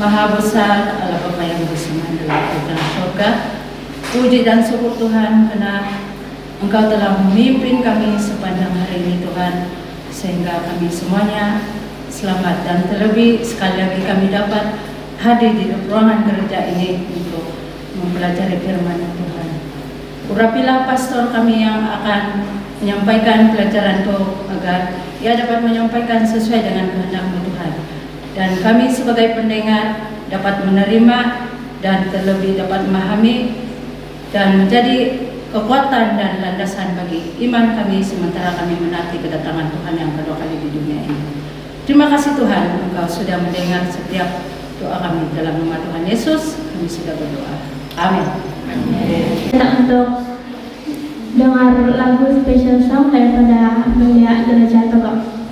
Maha besar Allah Bapa yang bersama dalam surga. Puji dan syukur Tuhan karena Engkau telah memimpin kami sepanjang hari ini Tuhan, sehingga kami semuanya selamat dan terlebih sekali lagi kami dapat hadir di ruangan gereja ini untuk mempelajari firman Tuhan. Urapilah pastor kami yang akan menyampaikan pelajaran itu agar ia dapat menyampaikan sesuai dengan kehendak-Mu Tuhan. Dan kami sebagai pendengar dapat menerima dan terlebih dapat memahami dan menjadi kekuatan dan landasan bagi iman kami sementara kami menanti kedatangan Tuhan yang kedua kali di dunia ini. Terima kasih Tuhan, Engkau sudah mendengar setiap doa kami dalam nama Tuhan Yesus. Kami sudah berdoa. Amin. Kita untuk dengar lagu special song daripada Mulia Gereja Togok.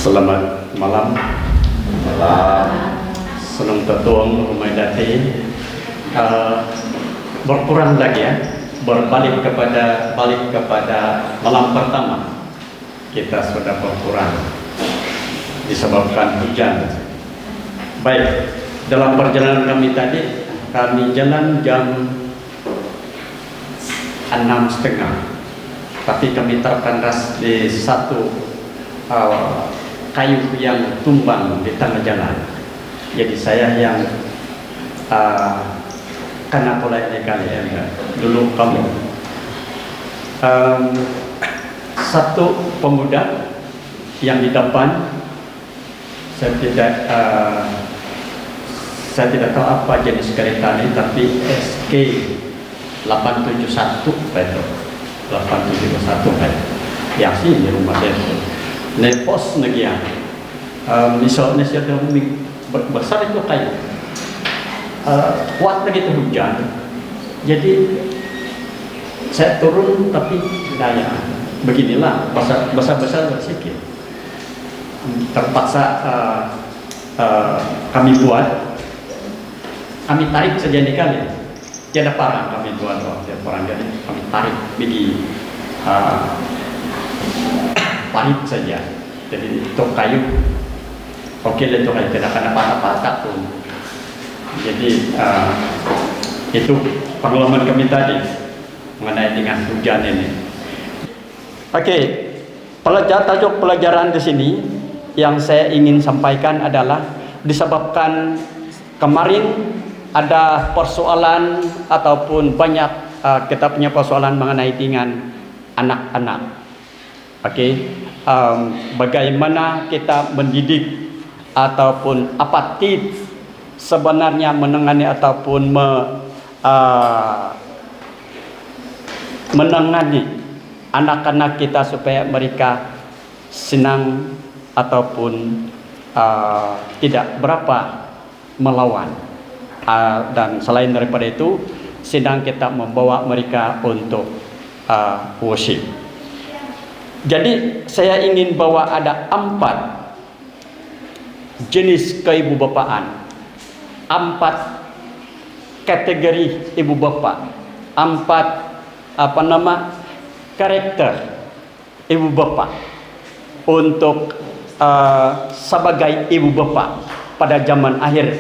Selamat malam. Senang tertuang rumah dati. Berkurang lagi ya. Balik kepada malam pertama. Kita sudah berkurang disebabkan hujan. Baik, dalam perjalanan kami tadi, kami jalan jam 6:30. Tapi kami terkandas di satu kayu yang tumbang di tengah jalan. Jadi saya yang karena pola ini kalian dulu kamu satu pemuda yang di depan, saya tidak tahu apa jenis kereta ini, tapi SK 871 itu 871 yang sini rumah saya nepos negian misalnya saya besar itu kayu kuat lagi itu hujan, jadi saya turun tapi daya beginilah besar sedikit terpaksa kami tarik saja di kali. tiada parang kami dua-dua tiada parang, jadi kami tarik bagi parit saja. Jadi tok kayu, oke lah tok kayu tidak kena patah-patah pun. Jadi itu pengalaman kami tadi mengenai dengan hujan ini. Oke, tajuk pelajaran di sini yang saya ingin sampaikan adalah disebabkan kemarin ada persoalan ataupun banyak kita punya persoalan mengenai dengan anak-anak. Oke, bagaimana kita mendidik ataupun apa tips sebenarnya menangani ataupun menangani anak-anak kita supaya mereka senang ataupun tidak berapa melawan, dan selain daripada itu sedang kita membawa mereka untuk worship. Jadi saya ingin bawa ada 4 jenis keibubapaan, 4 kategori ibu bapa, 4 karakter ibu bapa untuk sebagai ibu bapa pada zaman akhir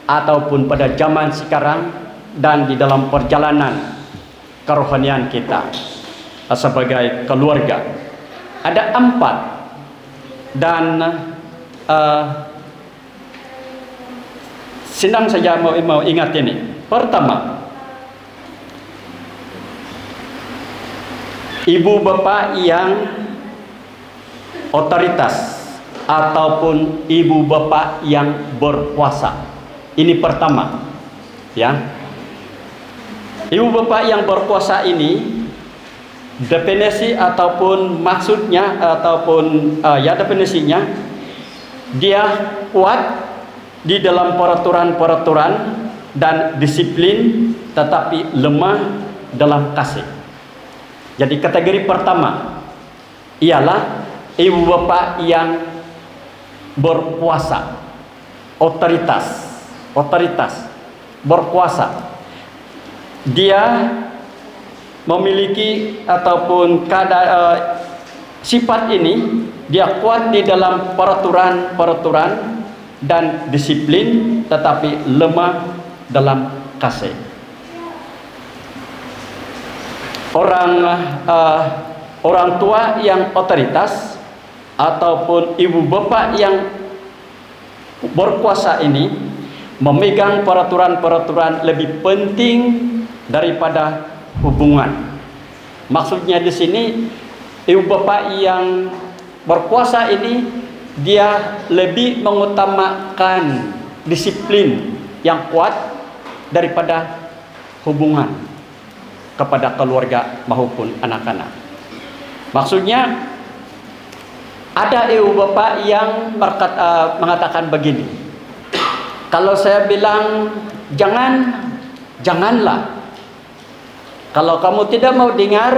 ataupun pada zaman sekarang dan di dalam perjalanan kerohanian kita sebagai keluarga. Ada 4 dan senang saja mau ingat ini. Pertama, ibu bapa yang otoritas ataupun ibu bapa yang berkuasa. Ini pertama, ya. Ibu bapa yang berkuasa ini definisi ataupun maksudnya ataupun definisinya, dia kuat di dalam peraturan-peraturan dan disiplin tetapi lemah dalam kasih. Jadi kategori pertama ialah ibu bapa yang berkuasa, otoritas, berkuasa. Dia memiliki ataupun sifat ini, dia kuat di dalam peraturan dan disiplin tetapi lemah dalam kasih. Orang tua yang otoritas ataupun ibu bapa yang berkuasa ini memegang peraturan-peraturan lebih penting daripada hubungan. Maksudnya di sini ibu bapa yang berkuasa ini dia lebih mengutamakan disiplin yang kuat daripada hubungan kepada keluarga maupun anak-anak. Maksudnya ada ibu bapa yang mengatakan begini, kalau saya bilang janganlah. Kalau kamu tidak mau dengar,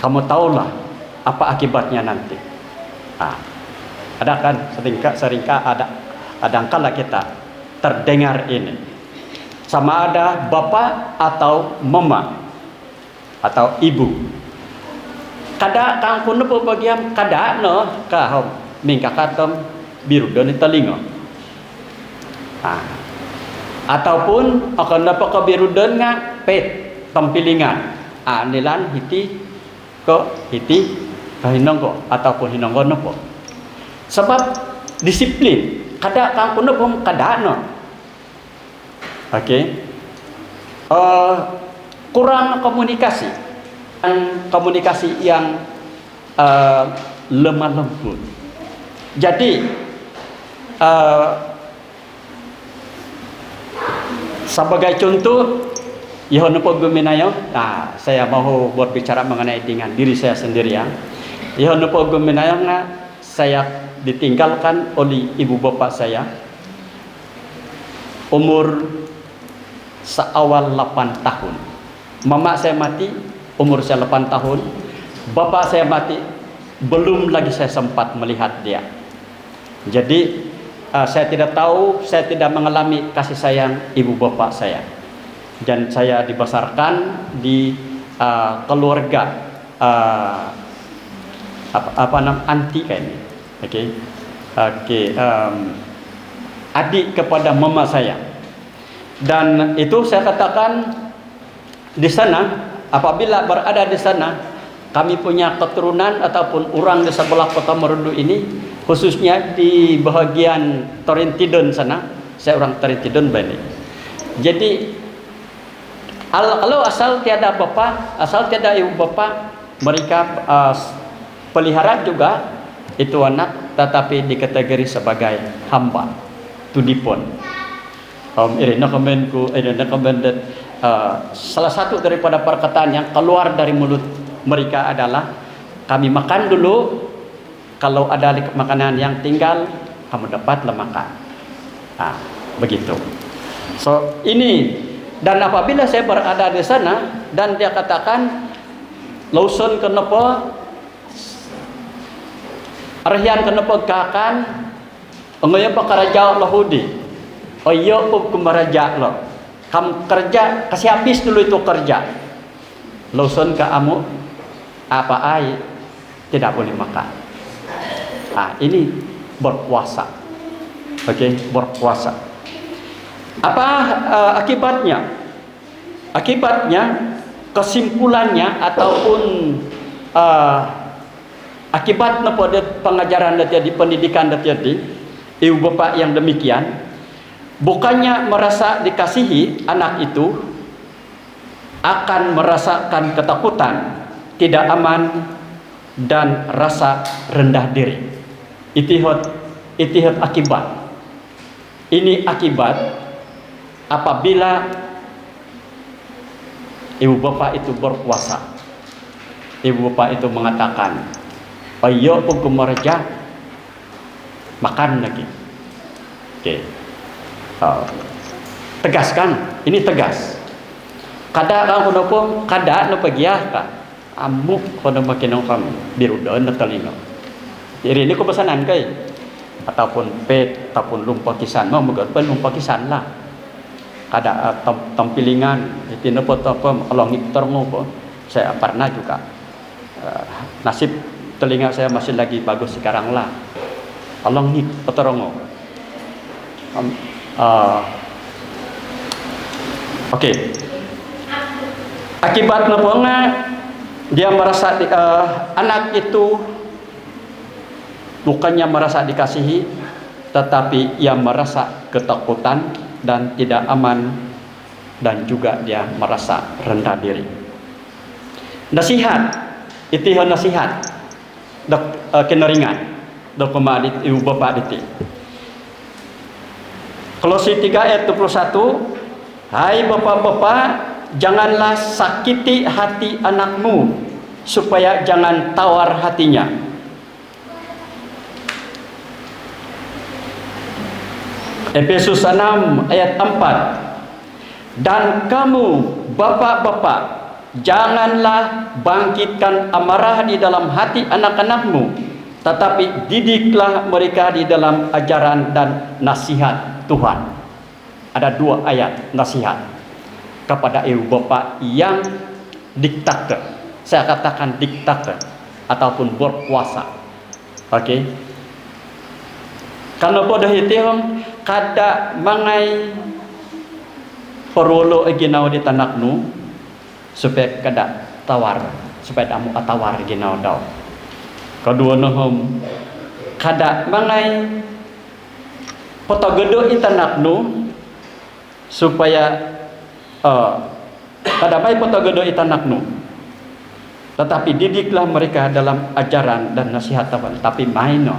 kamu tahulah apa akibatnya nanti. Ada kan seringkali ada kala kita terdengar ini. Sama ada bapak atau mama atau ibu. Kada kang kuno po bagian kada no kahom mingka katom biru doni telinga. Ataupun akan dapat kebirudan nga pet tampilingan. Nilan hiti hinonggo ataupun hinonggo nopo. Sebab disiplin kada kang kuno po kada no. Kurang komunikasi yang lemah lembut. Jadi sebagai contoh, Yohana Poguminayo, saya mau berbicara mengenai dengan diri saya sendiri ya. Yohana Poguminayo saya ditinggalkan oleh ibu bapak saya umur seawal 8 tahun. Mama saya mati umur saya 8 tahun. Bapak saya mati belum lagi saya sempat melihat dia. Jadi saya tidak tahu, saya tidak mengalami kasih sayang ibu bapak saya. Dan saya dibesarkan di keluarga apa nama anti kayaknya. Adik kepada mama saya. Dan itu saya katakan di sana, apabila berada di sana, kami punya keturunan ataupun orang di sebelah kota Merudu ini, khususnya di bahagian Torintidun sana. Saya orang Torintidun Bani. Jadi kalau asal tiada bapa, asal tiada ibu bapa, mereka pelihara juga itu anak, tetapi dikategori sebagai hamba, tudipon. Salah satu daripada perkataan yang keluar dari mulut mereka adalah, kami makan dulu, kalau ada makanan yang tinggal, kamu dapatlah makan. Begitu. So ini, dan apabila saya berada di sana dan dia katakan, Lawson kenapa, Arhian kenapa kakan, ngoyo pa karaja lahudi, oyo po kumaraja lo, kamu kerja, kasih habis dulu itu kerja. Lawson ka amu, apa ay, tidak boleh makan. Ini berpuasa. Berpuasa. Apa akibatnya? Akibatnya, kesimpulannya ataupun akibat pada pengajaran di pendidikan di ibu bapak yang demikian, bukannya merasa dikasihi, anak itu akan merasakan ketakutan, tidak aman, dan rasa rendah diri. Itihad akibat. Ini akibat apabila ibu bapak itu berpuasa. Ibu bapak itu mengatakan, ayo penggemarja, makan lagi. Tegaskan, ini tegas. Kada kang kuno pun, kada no pagiah ka. Amuk kuno makinong kam biru doon na talino. Ini ko pesanan kay, ataupun pet, ataupun lumpah kisan, mau magapun lumpah kisan lah. Kada tampilingan, itinapot apa, kalau ngiktor mo po, saya pernah juga. Nasib telinga saya masih lagi bagus sekarang lah. Kalau ngiktor mo. Akibatnya bunga, dia merasa anak itu bukannya merasa dikasihi, tetapi ia merasa ketakutan dan tidak aman, dan juga dia merasa rendah diri. Nasihat, itu nasihat, keneringan, dok kemarin ibu bapak itu. Kolose 3 ayat 21, hai bapak-bapak, janganlah sakiti hati anakmu, supaya jangan tawar hatinya. Efesus 6 ayat 4, dan kamu bapak-bapak, janganlah bangkitkan amarah di dalam hati anak-anakmu, tetapi didiklah mereka di dalam ajaran dan nasihat Tuhan. Ada 2 ayat nasihat kepada ibu bapak yang diktator. Saya katakan diktator ataupun berkuasa. Karena pada hitihom kada mangai perulu ginau di tanaknu supaya kada tawar, supaya kamu atawar ginau daw. Kedua nohom kada mangai potogedo itanaknu supaya kada mai potogedo itanaknu, tetapi didiklah mereka dalam ajaran dan nasihat Tuhan. Tapi maino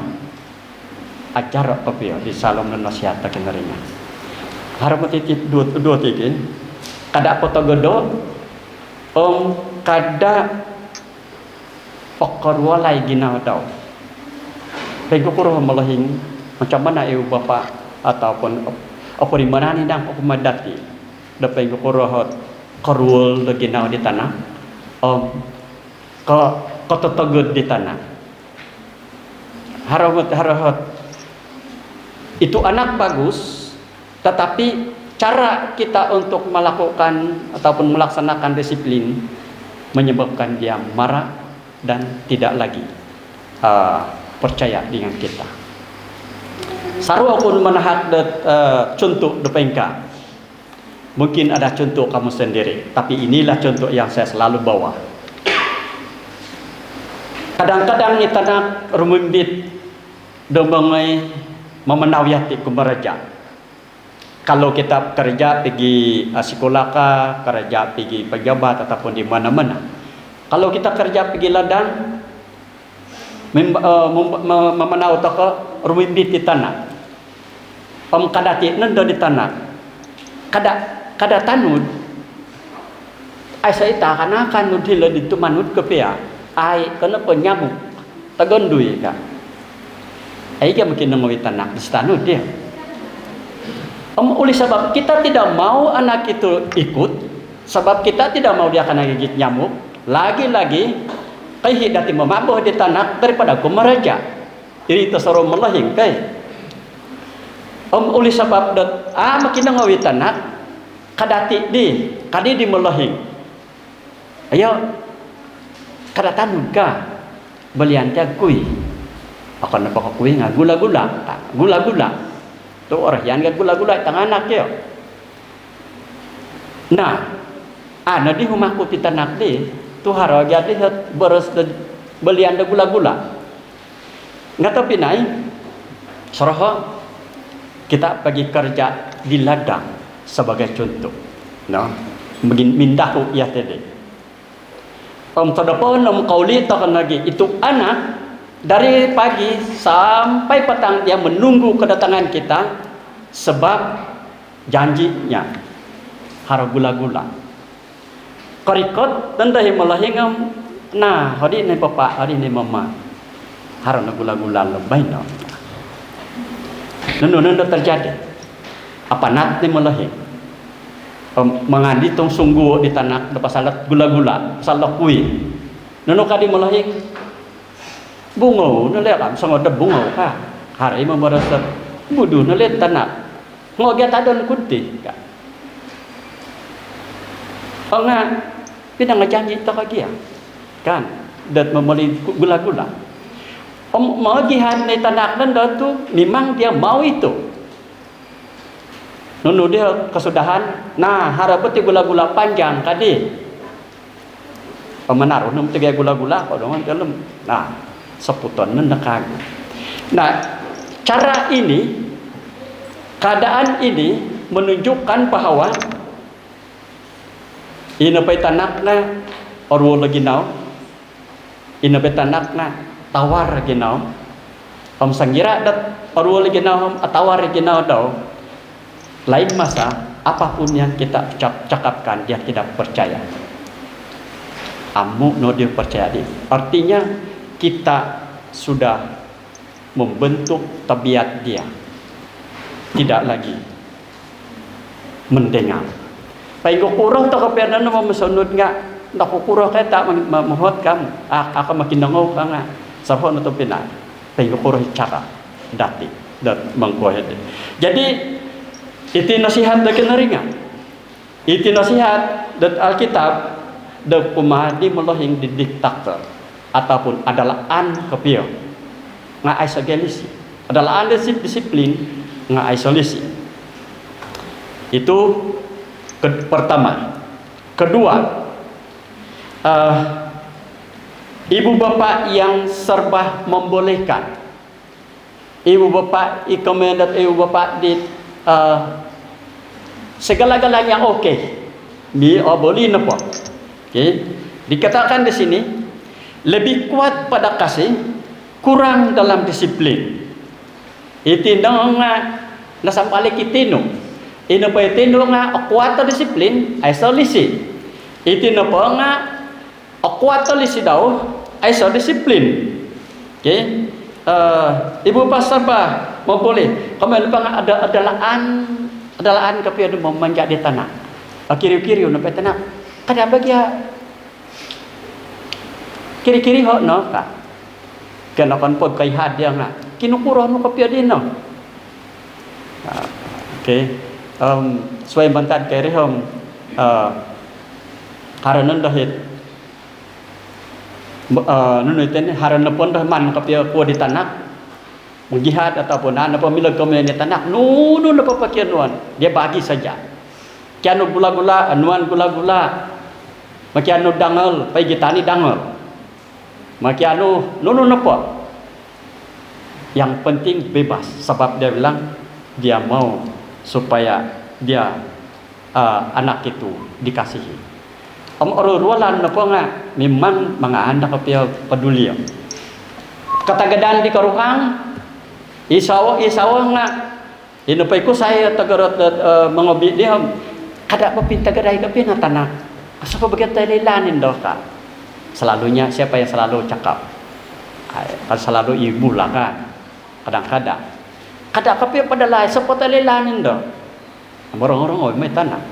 ajar apa di salam dan nasihat kenerinya. Harap titip dua tikin kada potogedo kada pokorwalay ginaw daw. Pagkukuro malahing macam mana ibu bapak ataupun apa di mana ni dang kumadati dapat pagkukuro korwal ginaw di tanah kototogod di tanah. Harap itu anak bagus, tetapi cara kita untuk melakukan ataupun melaksanakan disiplin menyebabkan dia marah dan tidak lagi percaya dengan kita. Sarua pun menahat contoh depengka. Mungkin ada contoh kamu sendiri, tapi inilah contoh yang saya selalu bawa. Kadang-kadang kita nak rumimbit domengai memenawiyati kumaraja. Kalau kita kerja pergi sekolah kah, kerja pergi pejabat ataupun di mana-mana. Kalau kita kerja pergi ladang, memenau toko rumimbit di tanah. Kadati nendo di tanah. Kada tanud. Ai saya tak kana kanu dilo di tu manut kepia. Ai kena penyamuk. Tagondui ka. Ai ka mungkin nangoi tanah di tanud dia. Oleh sebab kita tidak mau anak itu ikut, sebab kita tidak mau dia kena gigit nyamuk, lagi-lagi kayak dati memabuh di tanah daripada kumaraja. Ini tersuruh melahing kai. Oleh sebab makin ngawi tanah, kadati di melahing. Ayo, kadatan ka belian tiag kui. Akan apa kui nga gula-gula. Tu orang yang gula-gula tang anak yo. Nah, di rumahku kita nak di tu haraga di beres belian de gula-gula. Ngata pinai soroh kita pergi kerja di ladang sebagai contoh. No, begin mindahu ya tadi. Tadapon kauli takkan lagi itu anak dari pagi sampai petang dia menunggu kedatangan kita sebab janjinya harus gula-gula. Karikot dan dah melahingam. Nah, hari ini papa, hari ini mama harus gula-gula lebih no. Nunda terjadi. Apa nanti melahing? Mengandi tong sungguh di tanah lepas salat gula-gula, salat kui. Nunda kadi melahing. Bungo nalekam sangat ada bungo ka hari memerasa budu nalet tanah ngogia tadon kunti ka pinang janji to kagia kan dat memeli gula-gula mau gihanในtanah dan tu memang dia mau itu nunu dia kesudahan nah harap betul gula-gula panjang kadi pemenaruh num tiga gula-gula kok dong dalam nah seputan nenekang. Nah, cara ini, keadaan ini menunjukkan bahwa ina petanakna orwo lagi nau, ina petanakna tawar lagi nau, sangira dat orwo lagi nau tawar lagi nau dau. Lain masa apapun yang kita cakapkan dia tidak percaya. Amu no dia percaya dia. Artinya kita sudah membentuk tabiat dia tidak lagi mendengar. Pai kurang tak keperna nama mesunut nga nak kurang kaya tak mahot kam akan makin nangau ka nga sabon atau pina. Pai kurang cara dati dat mangkohet. Jadi itu nasihat dak naringa. Itu nasihat dat Alkitab dak pumadi melahing di diktator ataupun adalah kepio nga isolasi adalah disiplin nga isolasi itu pertama. Kedua, ibu bapak yang serba membolehkan, ibu bapak ikomendat ibu bapak di segala-galanya oke di boleh napa. Okay. Dikatakan di sini lebih kuat pada kasih, kurang dalam disiplin. Itinong nga nasampali kitino. Ino pa itino nga kuat disiplin, isolasi. Itino pa nga kuat lisi daw, disiplin. Okay? Ibu pasar ba mau boleh? Kami lupa nga adalaan kapiado mau menjadi tanah. Kiri-kiri na pa tanah. Kada bagya kiri-kiri ho no ka kena kon pod kay hadya nga kinukuro no kapya din no Okay. Sway bantan kay rehom haranan dahit nunutin haranan pun dah man kapia ku di tanah menjihad ataupun apa milag kami di tanah nunu apa pakianuan dia bagi saja kianu gula-gula anuan gula-gula makianu dangal pai gitani dangal makianu nunu napa yang penting bebas sebab dia bilang dia mau supaya dia anak itu dikasihi. Rualan napa nga memang mga anak kapia peduli. Katagadan di karuhang isawa nga inupay ko saya tagarot mengobi dia kada papinta gaday kapi na tanah. Asa pa bagyat lilanin daw ka. Selalunya siapa yang selalu cakap? Selalu ibu lah kan. Kadang-kadang kada kapi pada lain sapot lilanin daw. Orang-orang may tanah.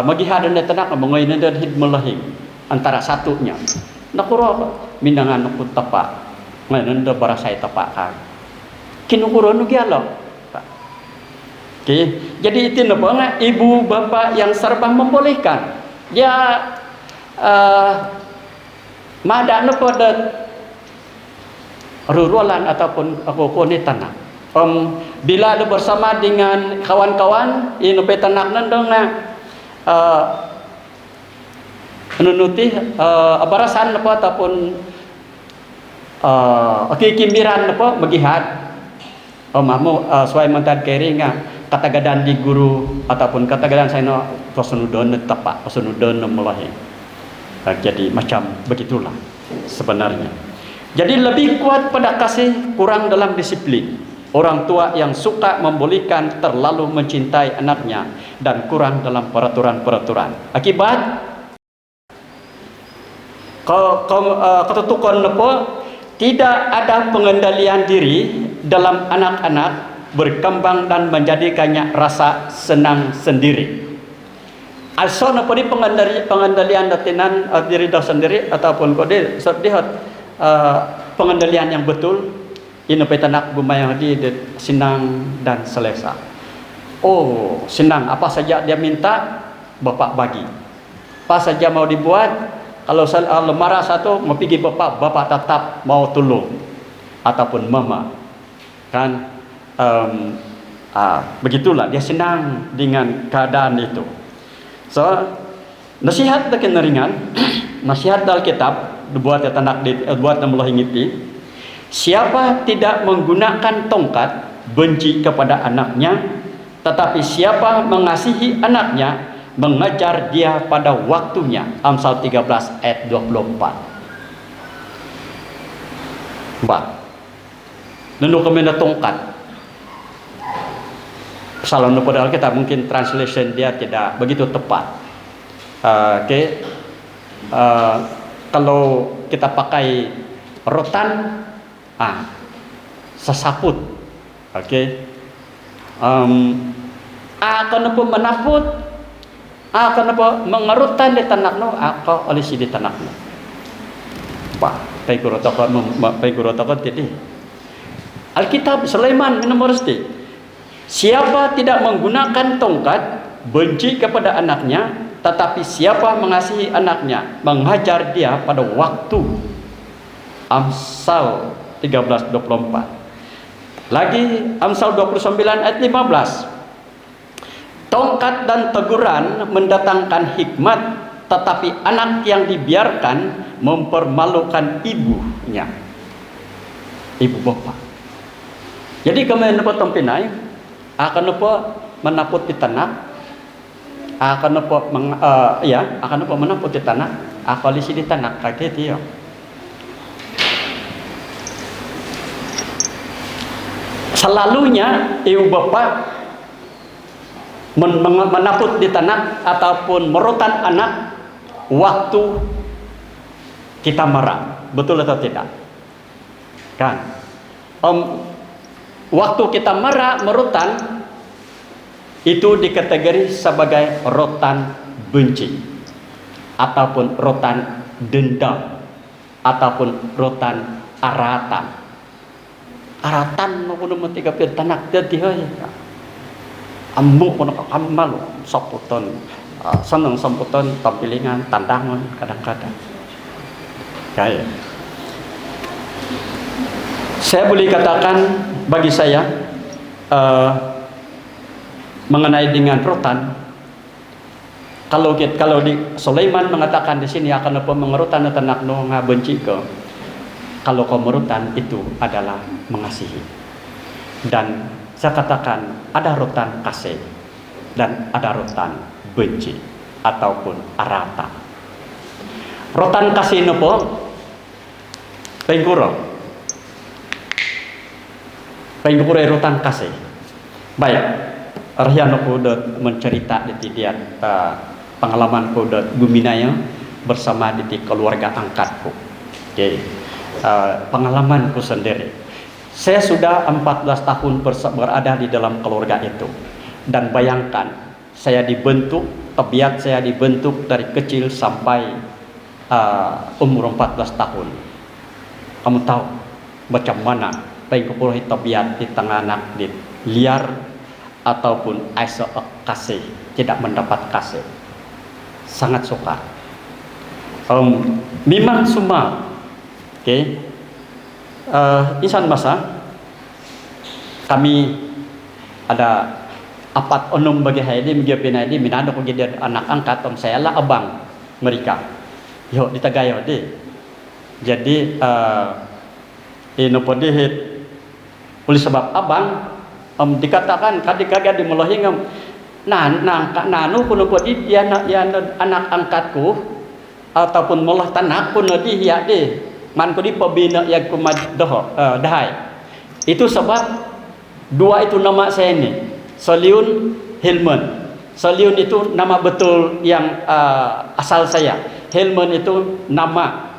Magihadan na tanah mga inandan hid malahing antara satunya. Nakuro minangan ko tapa. Ngayon nanda barasay tapa kan. Kinukuro no gyalo. Okay. Jadi itu napa nga ibu bapa yang serba membolehkan. Dia mada napa dat rurualan ataupun aku ni tanah. Bila ada bersama dengan kawan-kawan ini petanak nandong na menunuti abarasan apa ataupun kimbiran apa magihad mamu suai mantan keri nga katagadan di guru ataupun katagadan saya no pasunudon tepat pasunudon melahi. Jadi macam begitulah sebenarnya. Jadi lebih kuat pada kasih, kurang dalam disiplin. Orang tua yang suka membolehkan terlalu mencintai anaknya dan kurang dalam peraturan-peraturan. Akibat ketutukan apa? Tidak ada pengendalian diri dalam anak-anak berkembang dan menjadikannya rasa senang sendiri. Asal apa di pengendalian datinan diri dah sendiri ataupun kode sedih pengendalian yang betul. Ini petanak bumayang di senang dan selesa. Oh, senang apa saja dia minta bapak bagi. Apa saja mau dibuat, kalau marah satu mau pergi bapak tetap mau tolong ataupun mama. Kan begitulah dia senang dengan keadaan itu. So, nasihat tak ringan, nasihat Alkitab dibuat ya tanak buat namlah ingiti. Siapa tidak menggunakan tongkat benci kepada anaknya, tetapi siapa mengasihi anaknya mengajar dia pada waktunya. Amsal 13 ayat 24. Nunu kami na tongkat. Salah nu pada Alkitab mungkin translation dia tidak begitu tepat. Kalau kita pakai rotan sesaput. Akan apa menaput, akan apa mengerutan di tanakno, ako oleh si di tanakno. Pai guru toko tadi. Alkitab Sulaiman nomor seti. Siapa tidak menggunakan tongkat benci kepada anaknya, tetapi siapa mengasihi anaknya menghajar dia pada waktu. Amsal 13:24. Lagi Amsal 29 ayat 15. Tongkat dan teguran mendatangkan hikmat, tetapi anak yang dibiarkan mempermalukan ibunya. Ibu bapa. Jadi kami dapat tempinai akan apa menaput di tanah, akan apa akan apa menaput di tanah, akalisi di tanah kakek dia. Selalunya ibu bapa menaput di tanah ataupun merutan anak waktu kita marah, betul atau tidak? Kan? Waktu kita marah merutan itu dikategori sebagai rotan benci ataupun rotan dendam ataupun rotan aratan. aratan no kuno mati kapir tanak dia tihai ambu kuno kamal saputon seneng samputon tampilingan tandangan kadang-kadang kayak saya boleh katakan bagi saya mengenai dengan rotan, kalau di Sulaiman mengatakan di sini akan apa mengerutan tanak no benci ke, kalau kau merutan itu adalah mengasihi. Dan saya katakan ada rotan kasih dan ada rotan benci ataupun arata. Rotan kasih nopo pengguro rotan kasih. Baik, Arhiano ko mencerita di dia pengalaman ko guminaya bersama di keluarga angkatku. Okay. Pengalamanku sendiri. Saya sudah 14 tahun berada di dalam keluarga itu. Dan bayangkan, saya dibentuk, tabiat saya dibentuk dari kecil sampai umur 14 tahun. Kamu tahu macam mana pengkupuluhi tabiat di tengah anak di liar ataupun aiso kasih, tidak mendapat kasih. Sangat sukar. Memang semua. Okay. Insan masa kami ada apat onum bagi haidi menjadi minado ko jadi anak angkat saya lah abang mereka. Yo di Tagayo deh. Jadi ino podihit oleh sebab abang dikatakan kadang-kadang di melahingam nanu kuno podi dia anak angkatku ataupun melah tanak kuno di ya deh man ko di pabina yang kumad dahai itu sebab dua itu nama saya ini Soliun Hilman. Soliun itu nama betul yang asal saya. Hilman itu nama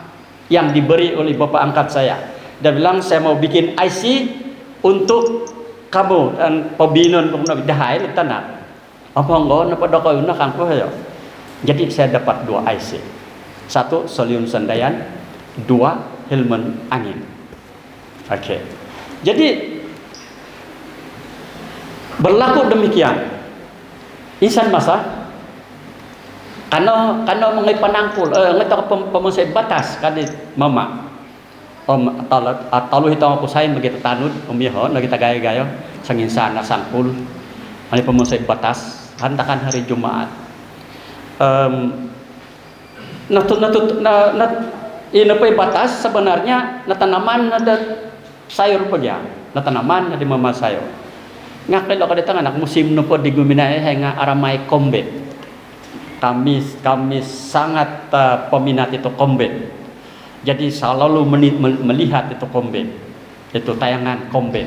yang diberi oleh bapak angkat saya. Dia bilang saya mau bikin IC untuk kamu dan pabinun kemudian dahai tanah. Apa enggak napa dokoy na kangko hayo. Jadi saya dapat dua IC. Satu Soliun Sandayan, dua Hilman Angin. Oke. Jadi berlaku demikian. Insan masa karena mengenai panangkul ngetok pemusai batas kadit mama talu hitang aku sain begitu tanud umiho na kita gaya-gaya sangin sana sangkul ani pemusai batas hantakan hari Jumat ini batas sebenarnya na tanaman na sayur pagya na tanaman na di mama sayur ngakil ako dito anak musim no po di guminay nga aramay kombet kami sangat peminat itu kombet jadi selalu melihat itu kombet itu tayangan kombet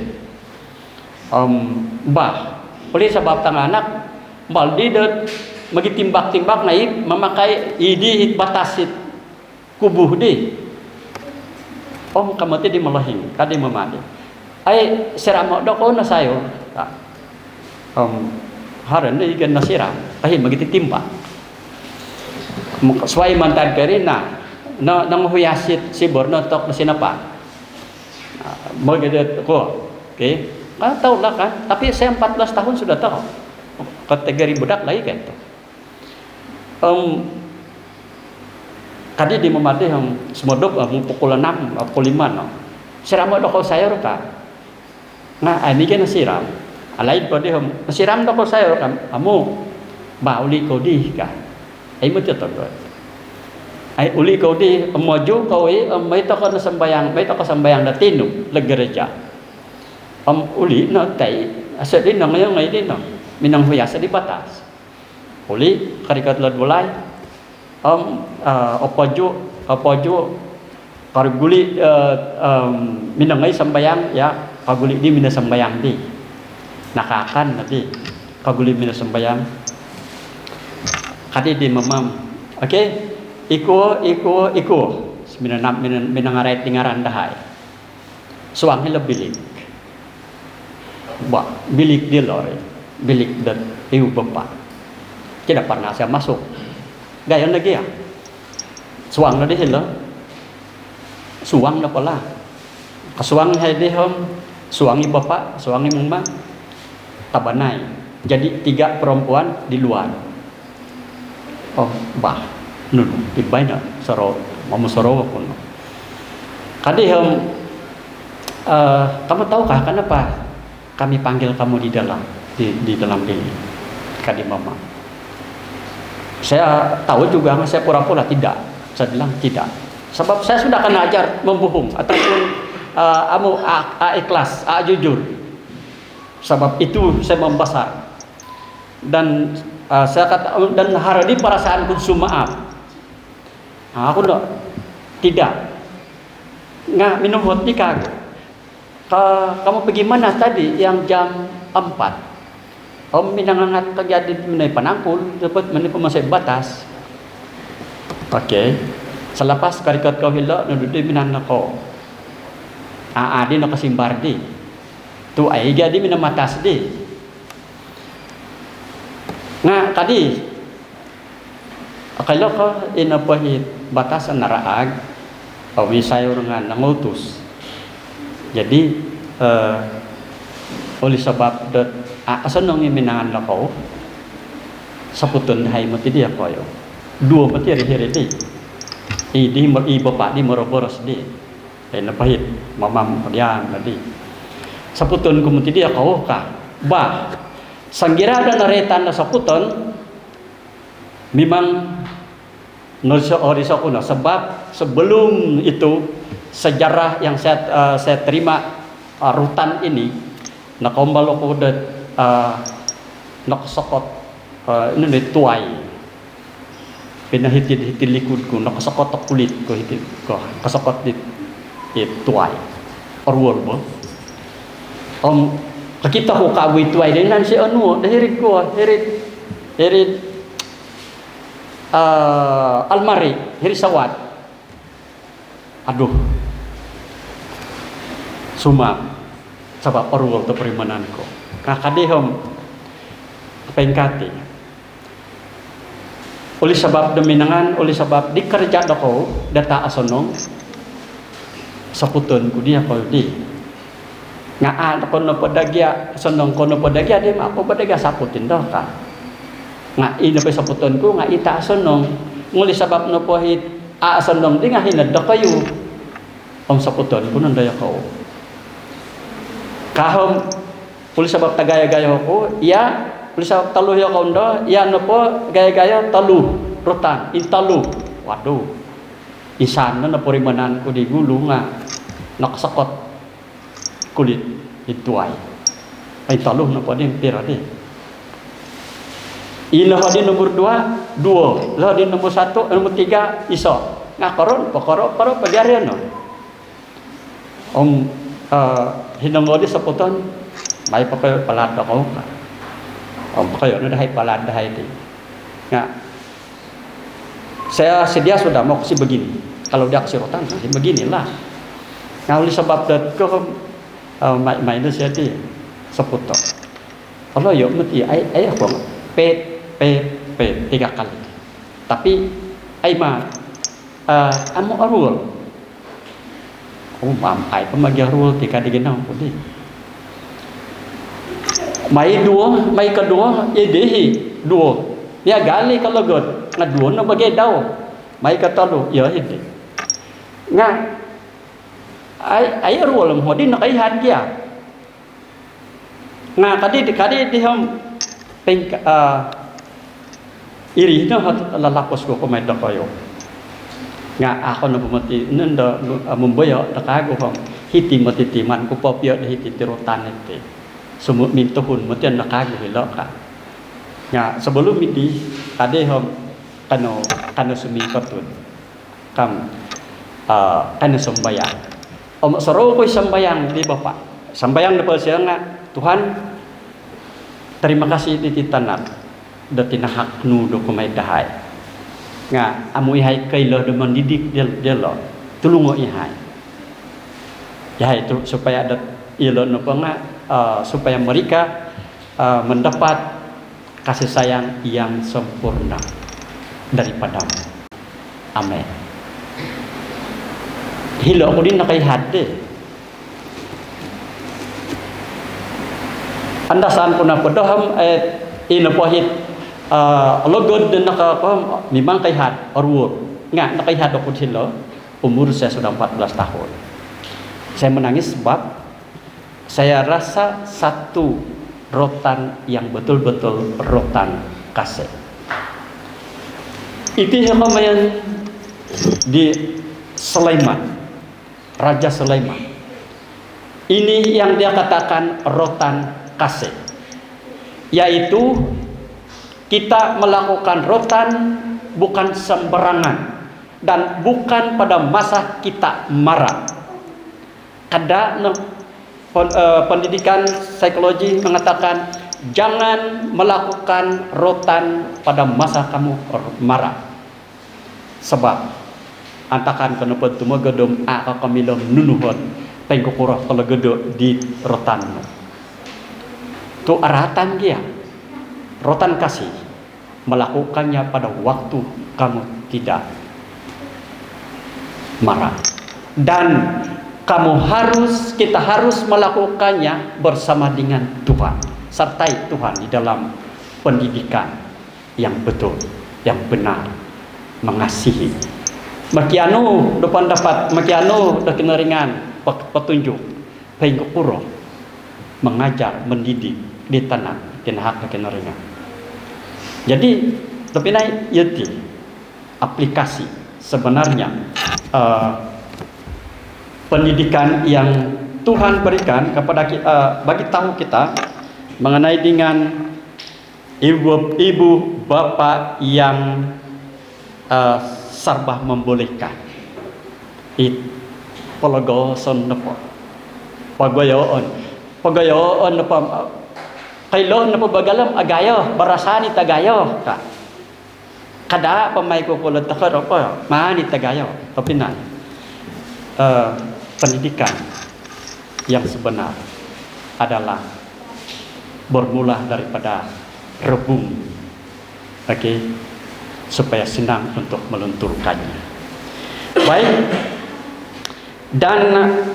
oleh sebab tang anak baldi det magitimbak-timbak naik memakai idi batasit kubuh di kamati di melahing kadi memadi ay siramo doko na sayo haran na ikan nasiram ay magititimba suai mantan karina nang huyasit si borno tok na sinapa magadet ko okay tahu lah kan tapi saya 14 tahun sudah tahu kategori budak lagi kan itu tadi di memati yang semodok pukul 6 pukul 5 no siramo doko sayo ka nah ini kan nasiram alain padi nasiram doko sayo kan kamu bauli ko di ka ay mo to ay uli ko di maju ko may to ko sembayang na tinu la gereja uli na tay asa din na ngayon din no minang huyasa di batas uli karikat lad bulay opojo karguli minangay sembayang ya kaguli di mina sembayang di nakakan nanti kaguli mina sembayang kadi di mamam oke iko minangarait tingaran dahay suang hila bilik bilik di loy bilik dan iu bapak tidak pernah saya masuk gaya lagi ya suang na di hila suang na pala kasuang hay di suami bapak, suami mama, tabanay. Jadi 3 perempuan di luar. Oh, bah, ibay na, saro, mamusoro ko. Kadi kamu tahukah kenapa kami panggil kamu di dalam bilik? Kadi mama. Saya tahu juga, saya pura-pura tidak. Saya bilang tidak. Sebab saya sudah kena ajar membohong ataupun ikhlas, jujur. Sebab itu saya membesar. Dan saya kata, dan hari ini perasaanku maaf. Aku tidak. Nggak minum hoti kagak. Kamu pergi mana tadi yang jam 4? Om minangangat terjadi menai panangkul, dapat menai pemasai batas. Oke. Selepas karikat kau hilak, nuduk di minan nako. Di nak simbar di. Tu ai jadi minam matas di. Nga tadi. Kalau kau inapahit batasan naraag, o misayo nga nangutus. Jadi oleh sebab asan nang minangan lako saputun hay mati dia koyo. 2 mati hari di. Di bapak di moroboros di. Napahit mamam dian tadi. Saputun kumuti dia kau ka. Bah sanggira ada naretan na saputun memang oriso kuno sebab sebelum itu sejarah yang saya terima rutan ini nakombalo ko det nakasokot ini tuai pinahitid likud ko nakasokot kulit ko hitit ko kasokot dit tuai orwol bo kita ko kawi tuai dengan si anu dahirit ko hirit almari hirit sawat aduh sumam sabab orwol to perimanan ko kakadihom pengkati oleh sebab deminangan oleh sebab dikerja dako data asonong saputun ku dia ko di nga kono padagya sonong kono padagya di ma ko padagya saputin do ka nga ina pa saputun ko nga ita asonong nguli sebab no pohit asonong di nga hinad do kayo saputun ko nandaya ko kahom puli sebab tagaya-gaya ko iya puli sebab taluh ya kaundo iya nopo gaya-gaya taluh rutan intaluh waduh isana na porimanan ko di gulu nga nakasakot kulit itu ay taluh na po din pira di ilo di nomor 2 lo di nomor 1 nomor 3 iso nga koron pagarian no hinangodi sa puton may pa kayo palad ako kayo na dahay palad dahay di nga saya sedia sudah mau kasi begini kalau dia kasi rotan kasi beginilah nga uli sebab dat ko may na siya di sa puto kalau yun mati ay ako pet 3 kali tapi ay amo arul ay pamagyarul tika diginaw ko di may kedua idehi duo ya gali kalagot nga duo na bagay daw may katalo ya hindi nga ay arul mo di nakaihan dia nga kadi di hom iri na lalapos ko kumay da kayo nga ako na bumati nanda mumbayo nakago kong hiti matitiman ko popyo na hiti tirutan iti sumut mintuhun mo tiyan nakago hilo ka nga sebelum ini kadehom kano sumikotun kam kano sambayang soro ko'y sambayang di Bapak sambayang na po siya nga Tuhan terima kasih tititanan da tinahak nudo kumay dahay nga amo ihay kay lo do mandidik dia lo tulungo ihay itu supaya ada ilo no nga supaya mereka mendapat kasih sayang yang sempurna daripadamu amin hilo ko din nakay hadde andasan ko na padaham inapohit logod din memang kaihat orwur nggak nakaihat aku silo umur saya sudah 14 tahun. Saya menangis sebab saya rasa satu rotan yang betul-betul rotan kasih. Itu yang kemarin di Sulaiman, Raja Sulaiman. Ini yang dia katakan rotan kasih, yaitu kita melakukan rotan bukan sembarangan dan bukan pada masa kita marah. Ada pendidikan psikologi mengatakan jangan melakukan rotan pada masa kamu marah. Sebab antakan kenapa tu magedom aka kamilom nunuhon pengkukura kalau gedo di rotan. Tu aratan dia. Rotan kasih melakukannya pada waktu kamu tidak marah. Dan kita harus melakukannya bersama dengan Tuhan, sertai Tuhan di dalam pendidikan yang betul, yang benar, mengasihi. Makiano depan dapat, makiano dah kena ringan petunjuk, pengkukuro mengajar, mendidik di tanah kena hak kena ringan. Jadi tapi naik yeti aplikasi sebenarnya pendidikan yang Tuhan berikan kepada bagi tahu kita mengenai dengan ibu bapak yang serba membolehkan. Pelagoson napa pagayoon napa kailon napa bagalam agayo barasani tagayo ka kada pamay ko pala takar apa mani tagayo tapi na pendidikan yang sebenar adalah bermula daripada rebung, supaya senang untuk melunturkannya. Baik, dan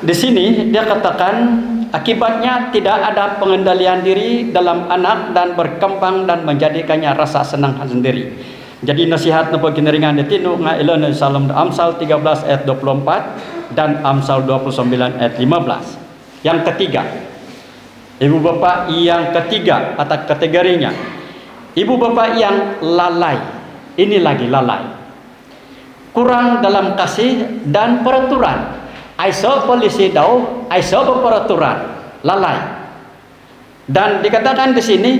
di sini dia katakan akibatnya tidak ada pengendalian diri dalam anak dan berkembang dan menjadikannya rasa senang sendiri. Jadi nasihat napa kineringan detinu ngailon Salam Amsal 13 ayat 24 dan Amsal 29 ayat 15. Yang ketiga, ibu bapak yang ketiga atau kategorinya, ibu bapak yang lalai. Ini lagi lalai, kurang dalam kasih dan peraturan. Aiso polisi dau, aiso peraturan, lalai. Dan dikatakan di sini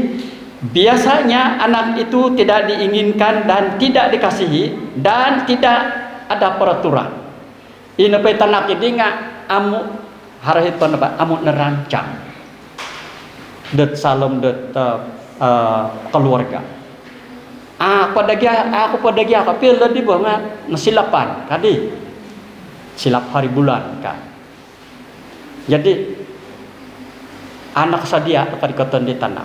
biasanya anak itu tidak diinginkan dan tidak dikasihi dan tidak ada peraturan. Ini petanak ini nggak amu harahiton apa amu nerancang. Det salam det keluarga. Aku pada dia kapil di bawah nasilapan tadi silap hari bulan kan. Jadi anak sadia akan dikoton di tanah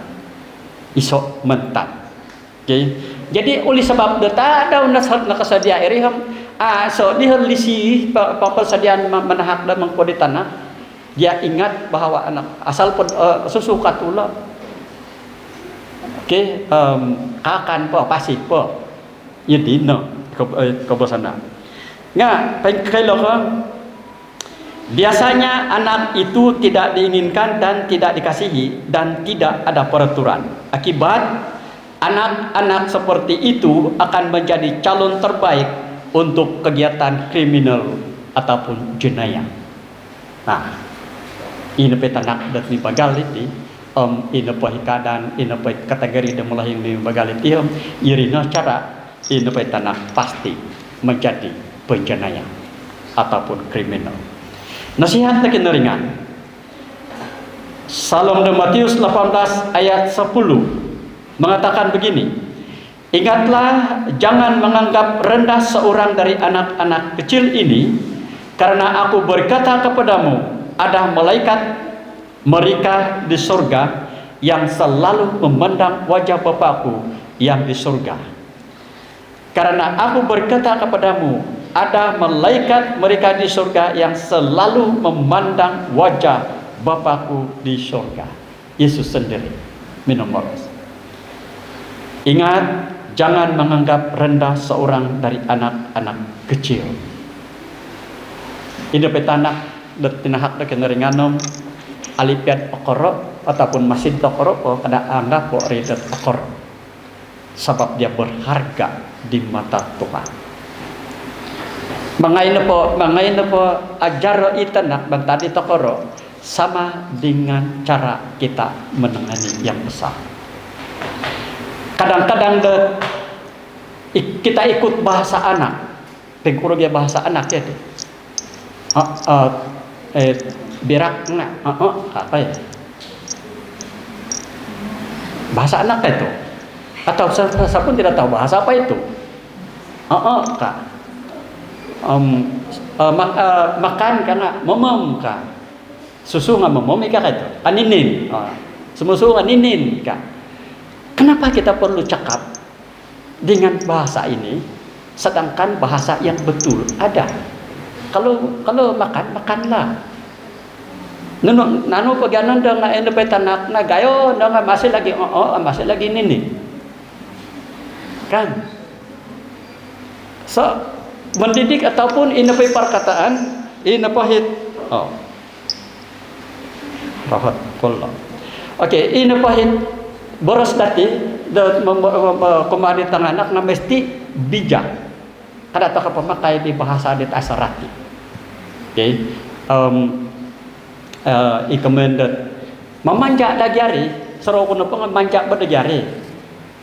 isok mentan. Jadi oleh sebab data ada nak sadia iriham so dihelisi papal sadian menahak dan mengko di tanah. Dia ingat bahwa anak asal pun susu katula. Kakan po pasif po yedi no kebosana nggak kalau biasanya anak itu tidak diinginkan dan tidak dikasihi dan tidak ada peraturan. Akibat anak-anak seperti itu akan menjadi calon terbaik untuk kegiatan kriminal ataupun jenayah. Nah, ini petanak dan bagal ini ina pohika dan ina poh kategori dan mulai ini bagalit iham irina cara ina poh tanah pasti menjadi penjenayah ataupun kriminal. Nasihat tak ringan. Salam de Matius 18 ayat 10 mengatakan begini. Ingatlah jangan menganggap rendah seorang dari anak-anak kecil ini, karena aku berkata kepadamu ada malaikat mereka di surga yang selalu memandang wajah Bapakku yang di surga. Karena aku berkata kepadamu, ada malaikat mereka di surga yang selalu memandang wajah Bapakku di surga. Yesus sendiri minum moros. Ingat, jangan menganggap rendah seorang dari anak-anak kecil. Ini petanak tinahak na kinaringanom alipiad okoro ataupun masin tokoro po kada anggap po ridet okoro, sebab dia berharga di mata Tuhan. Mangain po ajaro itanak bantadi tokoro sama dengan cara kita menangani yang besar. Kadang-kadang kita ikut bahasa anak, pengkuro dia bahasa anak ya deh. Berak nak, apa ya? Bahasa anak itu, atau saya pun tidak tahu bahasa apa itu. Kak. Makan karena momom kak. Susu nggak momom kak itu, kaninin. Semusu kaninin kak. Kenapa kita perlu cakap dengan bahasa ini, sedangkan bahasa yang betul ada? Kalau makanlah. Nanu paganon dong na endo petanak na gayo dong masih lagi nini. Kan? So mendidik ataupun ini perkataan ini pahit. Rahat kollo. Oke, ini pahit. Boros dati kemari tang anak na mesti bijak. Kada to pemakai di bahasa di asarati. Oke. Recommended memanja dagari seru kuno manja berdagari.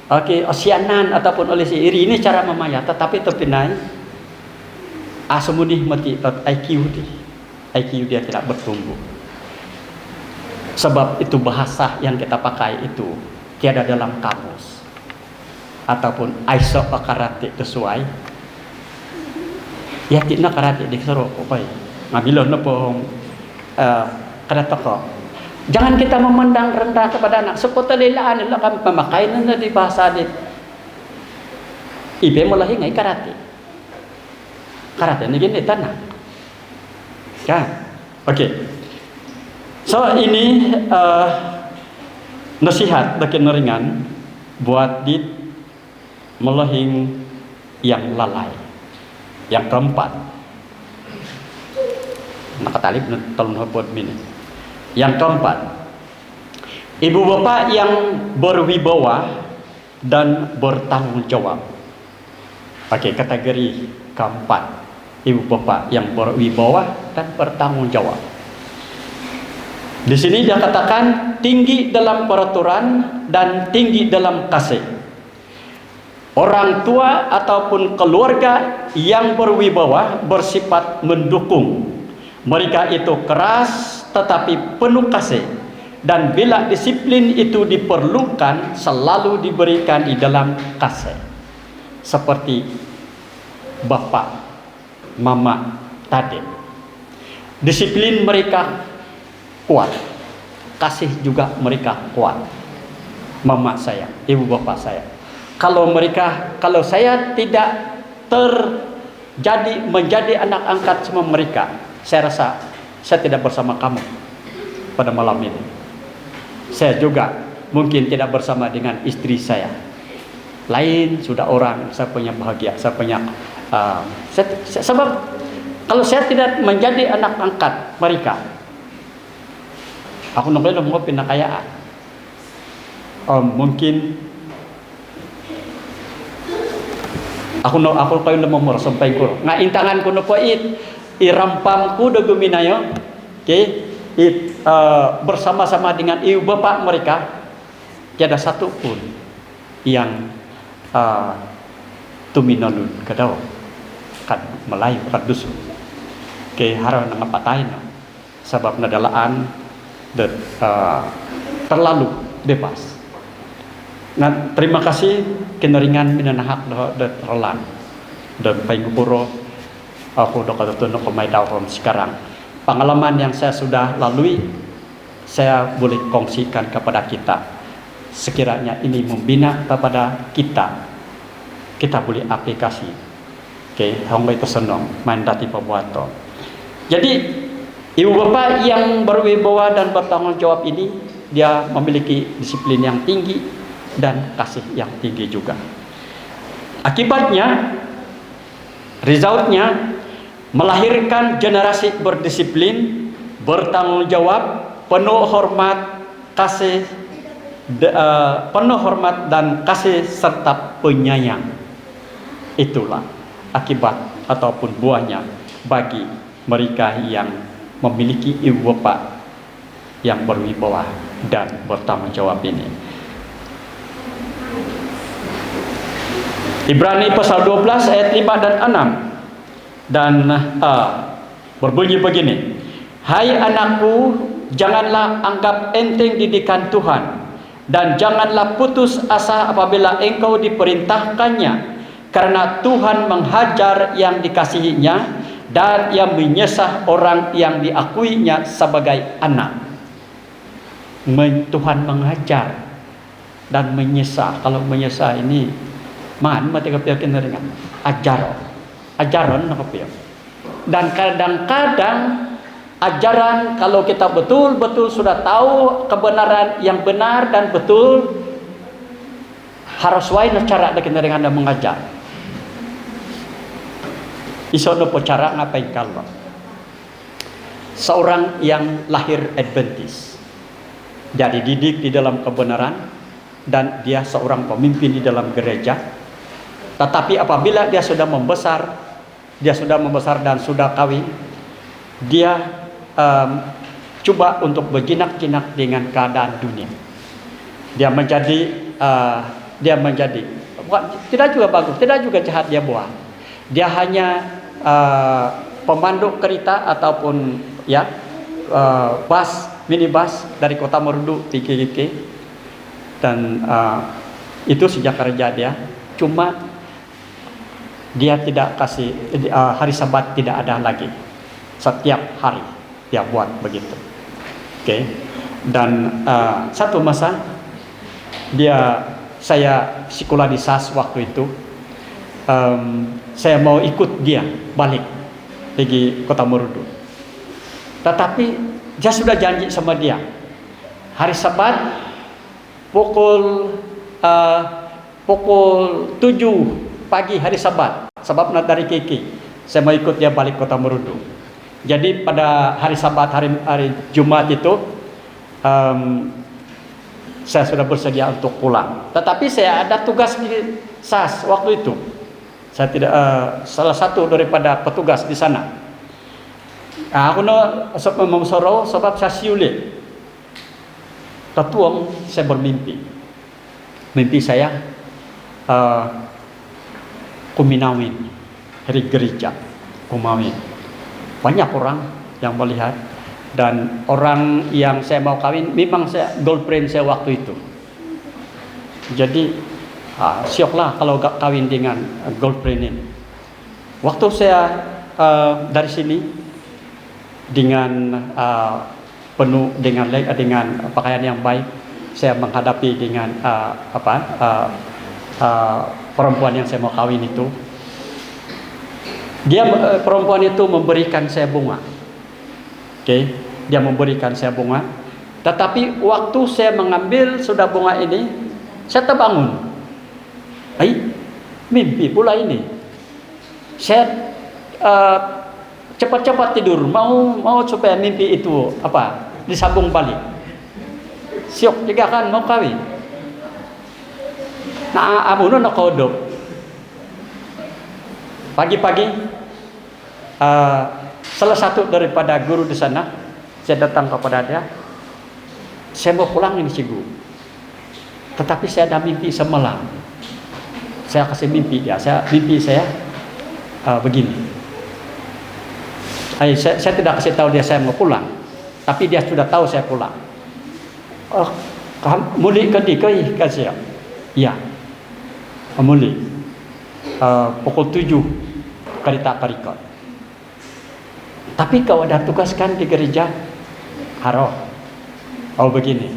Oke, osianan ataupun oleh si iri ini cara memanja, tetapi tepinai asumudih mati IQ dia tidak bertumbuh. Sebab itu bahasa yang kita pakai itu tiada dalam kamus ataupun aiso karate sesuai. Ya tidak karate dikeseru apa ya? Ngabilon na po kada toko. Jangan kita memandang rendah kepada anak. Sepotalilaan nila kami pemakai na di bahasa di ibe mulahi ngai karate. Karate ni gini tanah. Kan? Oke. So ini nasihat bagi neringan buat di melahing yang lalai. Yang keempat, nakatalib talun buat mini. Yang keempat, ibu bapak yang berwibawa dan bertanggung jawab. Pakai kategori keempat, ibu bapak yang berwibawa dan bertanggung jawab. Di sini dia katakan tinggi dalam peraturan dan tinggi dalam kasih. Orang tua ataupun keluarga yang berwibawa bersifat mendukung. Mereka itu keras tetapi penuh kasih. Dan bila disiplin itu diperlukan, selalu diberikan di dalam kasih. Seperti bapak, mama tadi. Disiplin mereka kuat, kasih juga mereka kuat. Mama saya, ibu bapak saya. Kalau saya tidak menjadi anak angkat sama mereka, saya rasa saya tidak bersama kamu pada malam ini. Saya juga mungkin tidak bersama dengan istri saya. Lain sudah orang, saya punya bahagia, saya punya sebab kalau saya tidak menjadi anak angkat mereka, aku nungguin mau pindah kayaan. Mungkin aku kayo nomor sampai ko. Nga intangan ko no po irampam ko do guminayo. Okay? Bersama-sama dengan ibu bapak mereka, tiada satu pun yang tuminalun kadaw kad Melayu kad dusun. Okay, harap nangapatayin sebab nadalaan terlalu bebas. Nah, terima kasih kinaringan minanahak dan rolan dan paingupuro aku dokatutun ko may daw sekarang. Pengalaman yang saya sudah lalui, saya boleh kongsikan kepada kita. Sekiranya ini membina kepada kita boleh aplikasi. Oke, hongbai itu senang mandati pembuatan. Jadi ibu bapak yang berwibawa dan bertanggung jawab ini dia memiliki disiplin yang tinggi dan kasih yang tinggi juga. Akibatnya, resultnya melahirkan generasi berdisiplin, bertanggung jawab, penuh hormat, penuh hormat dan kasih serta penyayang. Itulah akibat ataupun buahnya bagi mereka yang memiliki ibu bapa yang berwibawa dan bertanggung jawab ini. Ibrani pasal 12 ayat 5 dan 6 dan berbunyi begini. Hai anakku, janganlah anggap enteng didikan Tuhan dan janganlah putus asa apabila engkau diperintahkannya, karena Tuhan menghajar yang dikasihinya dan yang menyesah orang yang diakuinya sebagai anak. Tuhan menghajar dan menyesah. Kalau menyesah ini mati kapia kineringan ajaran kapia. Dan kadang-kadang ajaran kalau kita betul-betul sudah tahu kebenaran yang benar dan betul, harus wae cara da kineringan da mengajar. Isono po cara ngapain kalau seorang yang lahir Adventist, dia dididik di dalam kebenaran dan dia seorang pemimpin di dalam gereja. Tetapi apabila dia sudah membesar dan sudah kawin, dia coba untuk berjinak-jinak dengan keadaan dunia. Dia menjadi tidak juga bagus, tidak juga jahat dia buat. Dia hanya pemandu kereta ataupun minibus dari Kota Merdu Tiki dan itu sejak kerja dia. Cuma dia tidak kasih hari Sabat tidak ada lagi. Setiap hari dia buat begitu. Oke. Dan satu masa saya sekolah di SAS waktu itu. Saya mau ikut dia balik pergi Kota Merdu. Tetapi dia sudah janji sama dia. Hari Sabat pukul 7 pagi hari Sabat, sebab nak dari Kiki, saya mau ikut dia balik Kota Merdu. Jadi pada hari Sabat, hari Jumat itu, saya sudah bersedia untuk pulang. Tetapi saya ada tugas di SAS waktu itu. Saya tidak salah satu daripada petugas di sana. Aku mau sorrow sebab saya siule. Tetuang saya bermimpi. Mimpi saya kuminawin hari gereja kumawin. Banyak orang yang melihat dan orang yang saya mau kawin memang saya girlfriend saya waktu itu. Jadi syoklah kalau kawin dengan girlfriend ini. Waktu saya dari sini dengan penuh dengan pakaian yang baik, saya menghadapi dengan perempuan yang saya mau kawin itu. Perempuan itu memberikan saya bunga. Oke, dia memberikan saya bunga. Tetapi waktu saya mengambil sudah bunga ini, saya terbangun. Mimpi pula ini. Saya cepat-cepat tidur, mau supaya mimpi itu disambung balik. Siok juga kan mau kawin. Nah, amuno nak kodok. Pagi-pagi, salah satu daripada guru di sana, saya datang kepada dia. Saya mau pulang ini cikgu. Tetapi saya ada mimpi semalam. Saya kasih mimpi dia. Mimpi saya begini. Saya tidak kasih tahu dia saya mau pulang, tapi dia sudah tahu saya pulang. Muli kedikai kasih. Ya. Muli pukul 7 kereta karikot. Tapi kau ada tugaskan di gereja haro. Begini.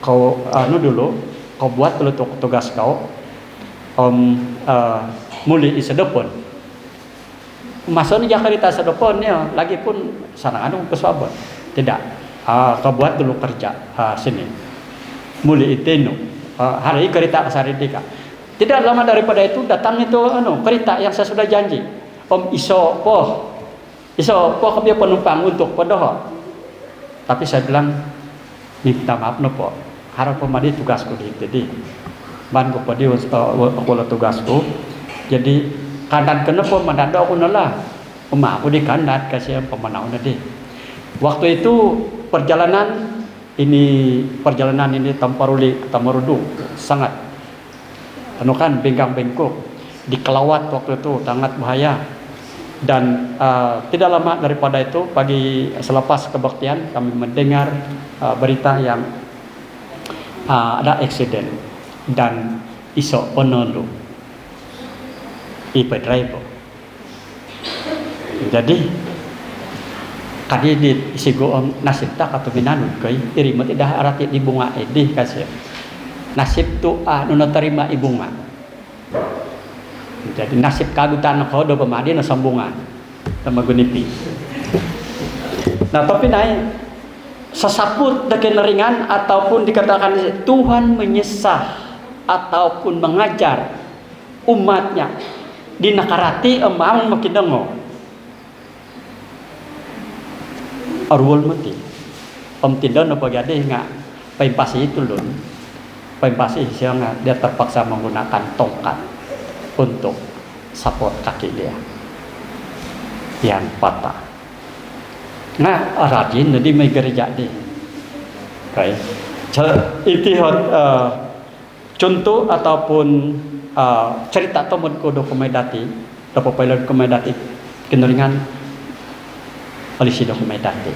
Kau dulu kau buat dulu tugas kau. Muli di sedepon. Masuknya kereta sedeponnya lagi pun sarang anu kesabot. Tidak. Kau buat dulu kerja sini. muli itenu hari kereta saridika. Tidak lama daripada itu datang itu kereta yang saya sudah janji. Om iso po kami penumpang untuk podoh. Tapi saya bilang minta maaf po. Harap pemadi tugasku di ban ko padi aku tugasku. Jadi kandan kenapa mandado aku nala. Aku di kandan kasih pemenang tadi. Waktu itu perjalanan ini Tamarudu sangat kan bengkak-bengkok di Kelawat waktu itu sangat bahaya. Dan tidak lama daripada itu pagi selepas kebaktian kami mendengar berita yang ada eksiden dan iso penolu ipe driver. Jadi kadi di sigo nasib tak atau minanun kay iri mo tidak arati di bunga edi kasih nasib tu nuna terima ibunga. Jadi nasib kagutan ko do pemadi na sambungan sama gunipi. Nah tapi naik sesaput dengan ringan ataupun dikatakan Tuhan menyesah ataupun mengajar umatnya di nakarati emang makin dengo arwol mati tindaw na pagade nga paimpasi itu lun paimpasi siya nga dia terpaksa menggunakan tongkat untuk support kaki dia yang patah. Nah, rajin jadi may gereja di. Okay. Itu contoh ataupun cerita teman ko do kumedati, dapat pilot kumedati kinaringan oleh sida kumedati.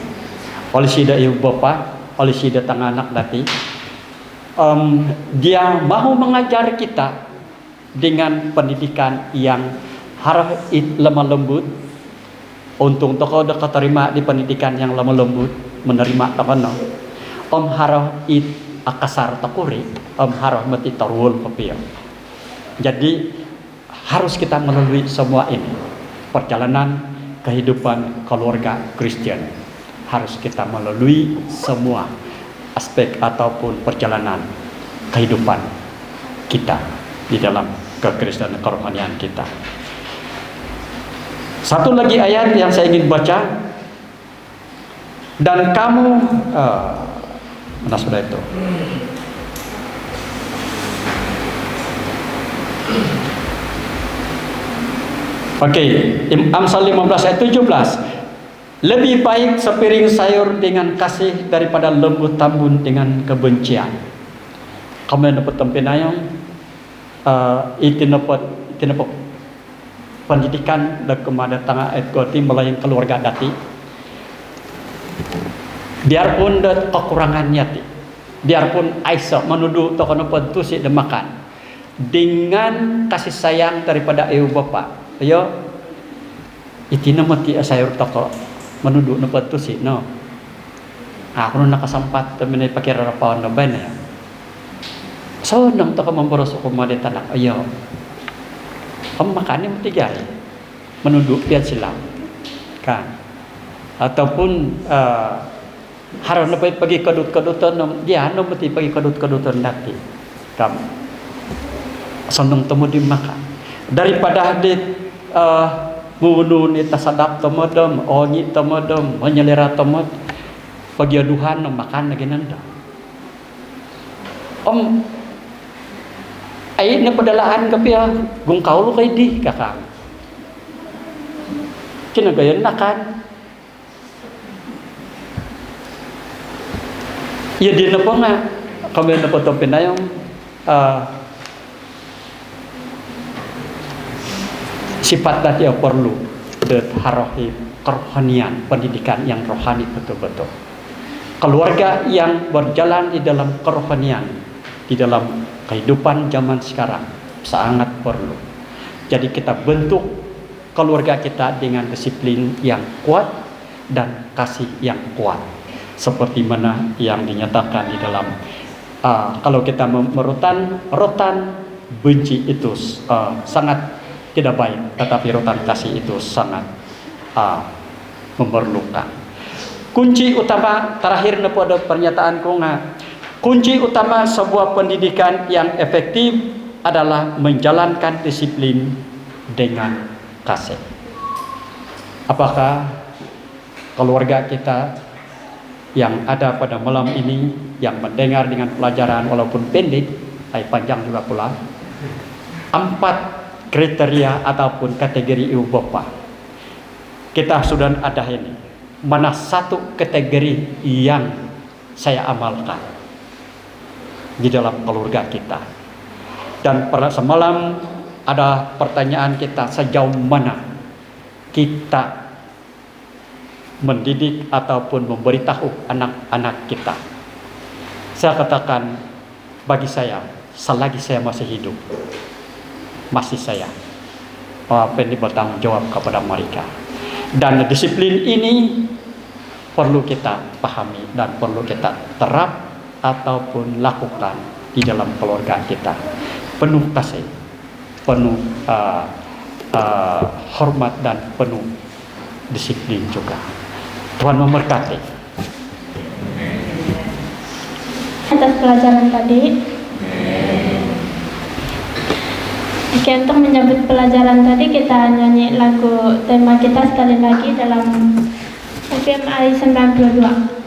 Oleh sida ibu bapa, oleh sida tang anak dati. Dia mau mengajar kita dengan pendidikan yang harus lemah lembut. Untung toko dah keterima di pendidikan yang lemah lembut menerima takono. Harus akasar takuri, harus mati tarul papiau. Jadi harus kita melalui semua ini perjalanan kehidupan keluarga Kristen. Harus kita melalui semua aspek ataupun perjalanan kehidupan kita di dalam kekristenan kerohanian kita. Satu lagi ayat yang saya ingin baca. Dan kamu mana sudah itu? Oke, Amsal 15 ayat 17. Lebih baik sepiring sayur dengan kasih daripada lembu tambun dengan kebencian. Kamu yang dapat tempinayong itu dapat pendidikan dan kepada tengah etgoti melayang keluarga dati. Biarpun ada kekurangannya ti, biarpun Aisyah menuduh tokoh pentusi demakan dengan kasih sayang daripada ibu bapa. Ayo, itu nama ti sayur toko menuduh pentusi no. Aku nakasampat temen pakai rarapawan na ban ya. So nang toko memboros ko made tanak ayo. Makannya mati jari menunduk dia silam kan ataupun harus pergi kedut-kedutan dia mesti pergi kedut-kedutan nanti kam seneng temu dimakan daripada di bunuh ni tasadap temodom onyi temodom menyelera temod pagi aduhan makan lagi nanda ay na padalaan kapia gungkaw lo kay di kakang kinagayon na kan iya di na po nga kami na po itong pinayong sifat dati yang perlu harohi kerohanian pendidikan yang rohani betul-betul keluarga yang berjalan di dalam kerohanian di dalam kehidupan zaman sekarang sangat perlu. Jadi kita bentuk keluarga kita dengan disiplin yang kuat dan kasih yang kuat. Seperti mana yang dinyatakan di dalam kalau kita rotan benci itu sangat tidak baik, tetapi rotan kasih itu sangat memerlukan. Kunci utama terakhir pada pernyataan ko nga Kunci utama sebuah pendidikan yang efektif adalah menjalankan disiplin dengan kasih. Apakah keluarga kita yang ada pada malam ini yang mendengar dengan pelajaran walaupun pendek, panjang juga pula, 4 kriteria ataupun kategori ibu bapa kita sudah ada ini. Mana satu kategori yang saya amalkan di dalam keluarga kita? Dan pada semalam ada pertanyaan kita, sejauh mana kita mendidik ataupun memberitahu anak-anak kita. Saya katakan, bagi saya, selagi saya masih hidup, masih saya bertanggung jawab kepada mereka. Dan disiplin ini perlu kita pahami dan perlu kita terap ataupun lakukan di dalam keluarga kita. Penuh kasih, penuh hormat dan penuh disiplin juga. Tuhan memberkati. Atas pelajaran tadi. Oke, untuk menyambut pelajaran tadi kita nyanyi lagu tema kita sekali lagi dalam FMI 92.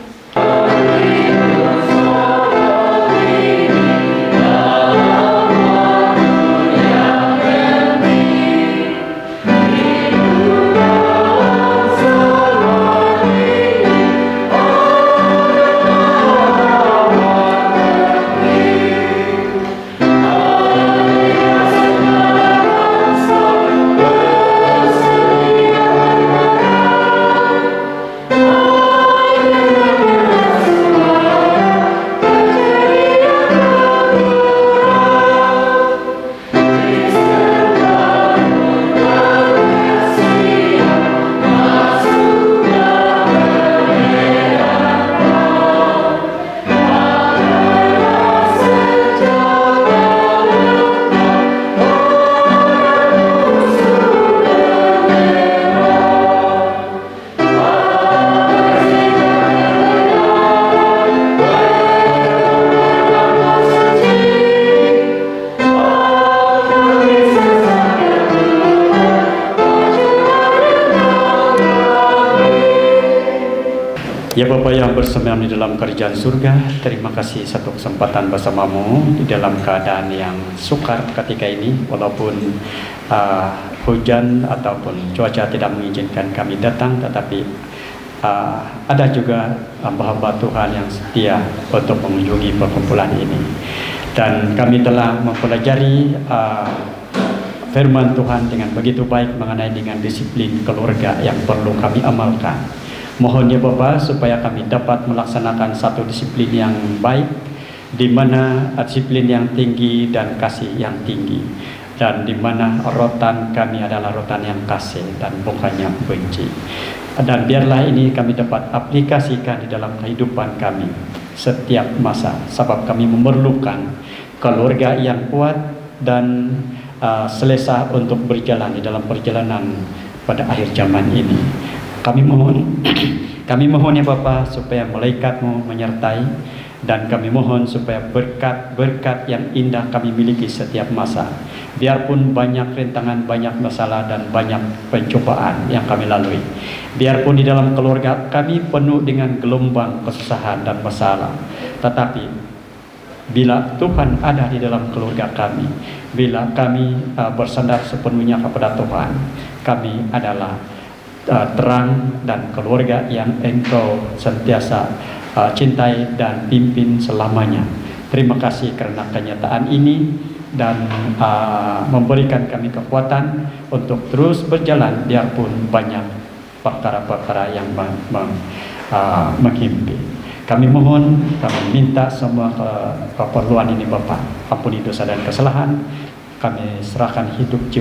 Ya Bapa yang bersemayam di dalam kerajaan surga, terima kasih satu kesempatan bersamamu di dalam keadaan yang sukar ketika ini, walaupun hujan ataupun cuaca tidak mengizinkan kami datang, tetapi ada juga hamba-hamba Tuhan yang setia untuk mengunjungi perkumpulan ini. Dan kami telah mempelajari firman Tuhan dengan begitu baik mengenai dengan disiplin keluarga yang perlu kami amalkan. Mohon ya Bapa supaya kami dapat melaksanakan satu disiplin yang baik, di mana disiplin yang tinggi dan kasih yang tinggi, dan di mana rotan kami adalah rotan yang kasih dan bukannya benci. Dan biarlah ini kami dapat aplikasikan di dalam kehidupan kami setiap masa, sebab kami memerlukan keluarga yang kuat dan selesa untuk berjalan di dalam perjalanan pada akhir zaman ini. Kami mohon ya Bapa supaya malaikat-Mu menyertai, dan kami mohon supaya berkat-berkat yang indah kami miliki setiap masa. Biarpun banyak rintangan, banyak masalah dan banyak pencobaan yang kami lalui. Biarpun di dalam keluarga kami penuh dengan gelombang kesusahan dan masalah, tetapi bila Tuhan ada di dalam keluarga kami, bila kami bersandar sepenuhnya kepada Tuhan, kami adalah terang dan keluarga yang Engkau sentiasa cintai dan pimpin selamanya. Terima kasih karena kenyataan ini dan memberikan kami kekuatan untuk terus berjalan biarpun banyak perkara-perkara yang menghimpit. Kami mohon, kami minta semua keperluan ini Bapa. Ampuni dosa dan kesalahan. Kami serahkan hidup jiwa